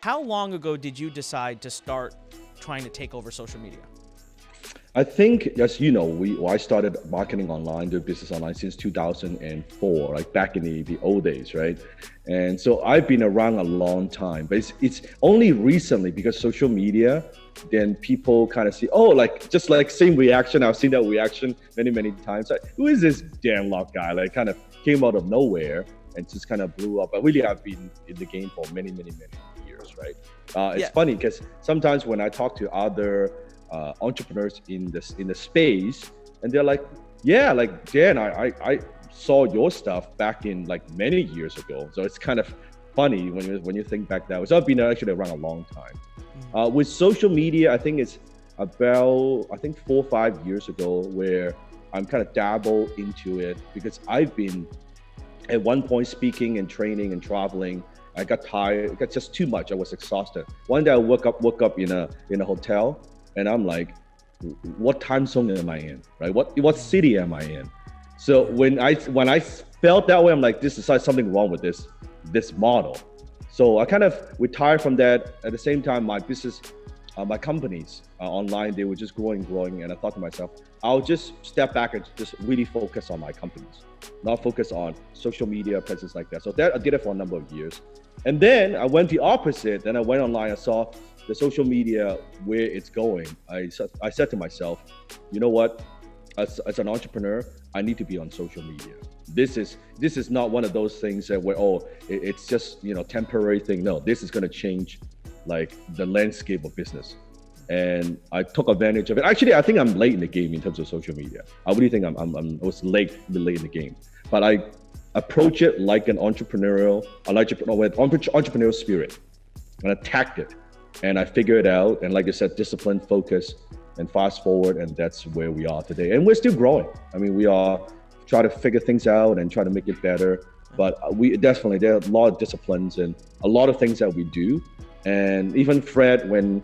How long ago did you decide to start trying to take over social media? I think, as you know, I started marketing online, doing business online since 2004, like back in the old days, right? And so I've been around a long time, but it's only recently because social media, then people kind of see, oh, like just like same reaction. I've seen that reaction many, many times. Like, who is this Dan Lok guy? Like, kind of came out of nowhere and just kind of blew up. But really, I've been in the game for many, many, many years, right? It's Yeah. funny because sometimes when I talk to other entrepreneurs in the space, and they're like, yeah, like Dan, I saw your stuff back in like many years ago. So it's kind of funny when you think back that way. So I've been actually around a long time. With social media, I think it's about, I think 4 or 5 years ago where I'm kind of dabble into it because I've been at one point speaking and training and traveling. I got tired. It got just too much. I was exhausted. One day I woke up in a hotel, and I'm like, what time zone am I in? Right? What city am I in? So when I felt that way, I'm like, this is something wrong with this model. So I kind of retired from that. At the same time, my business, my companies online, they were just growing, and I thought to myself, I'll just step back and just really focus on my companies, not focus on social media presence like that. So that I did it for a number of years, and then I went the opposite. Then I went online. I saw the social media where it's going. I said to myself, you know what? As an entrepreneur, I need to be on social media. This is not one of those things that where it's just temporary thing. No, this is going to change like the landscape of business. And I took advantage of it. Actually, I think I'm late in the game in terms of social media. I really think I was late in the game, but I approach it like an entrepreneurial, with entrepreneurial spirit, and attacked it, and I figured it out. And like I said, discipline, focus, and fast forward, and that's where we are today. And we're still growing. I mean, we are trying to figure things out and try to make it better. But we definitely, there are a lot of disciplines and a lot of things that we do. And even Fred, when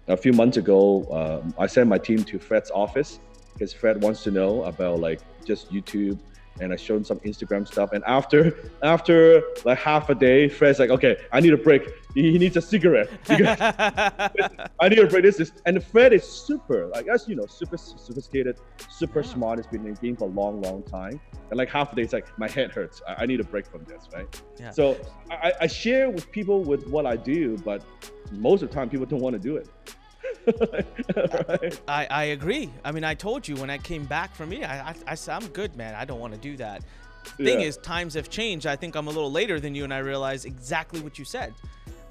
a few months ago, I sent my team to Fred's office because Fred wants to know about like just YouTube, and I showed him some Instagram stuff. And after like half a day, Fred's like, okay, I need a break. He needs a cigarette. I need a break. And Fred is super, like, as you know, super sophisticated, super smart. He's been in the game for a long, long time. And like half a day, it's like my head hurts. I need a break from this, right? Yeah. So I share with people with what I do, but most of the time people don't want to do it. Right. I agree. I mean, I told you when I came back from me, I said, I'm good, man. I don't want to do that. Thing is, times have changed. I think I'm a little later than you, and I realize exactly what you said.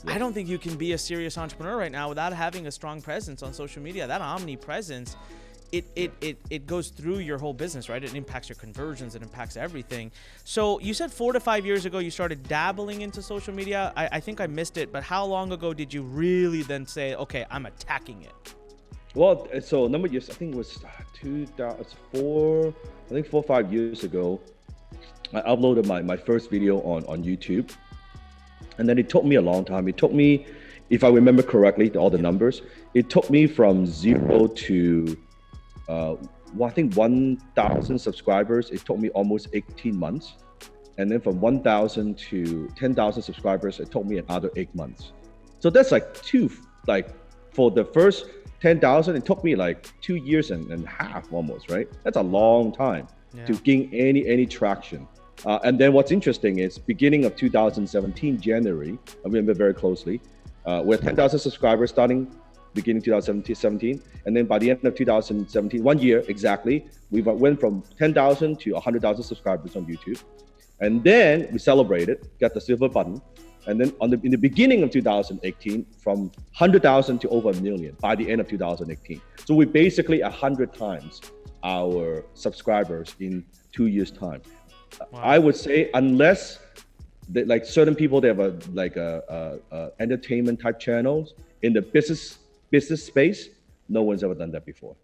I don't think you can be a serious entrepreneur right now without having a strong presence on social media. That omnipresence, it goes through your whole business, right? It impacts your conversions, it impacts everything. So you said 4 to 5 years ago you started dabbling into social media. I think I missed it, but how long ago did you really then say, okay, I'm attacking it? Well, so number of years, I think it was 2004, I think 4 or 5 years ago, I uploaded my first video on YouTube. And then it took me a long time. It took me, if I remember correctly, all the numbers, it took me from 0 to, I think 1,000 subscribers. It took me almost 18 months. And then from 1,000 to 10,000 subscribers, it took me another 8 months. So that's like for the first 10,000, it took me like 2 years and a half almost, right? That's a long time to gain any traction. And then what's interesting is beginning of 2017, January, I remember very closely, we had 10,000 subscribers starting beginning 2017. And then by the end of 2017, 1 year exactly, we went from 10,000 to 100,000 subscribers on YouTube. And then we celebrated, got the silver button. And then in the beginning of 2018, from 100,000 to over 1 million by the end of 2018. So we basically 100 times our subscribers in 2 years' time. Wow. I would say unless like certain people, they have a entertainment type channels in the business space, no one's ever done that before.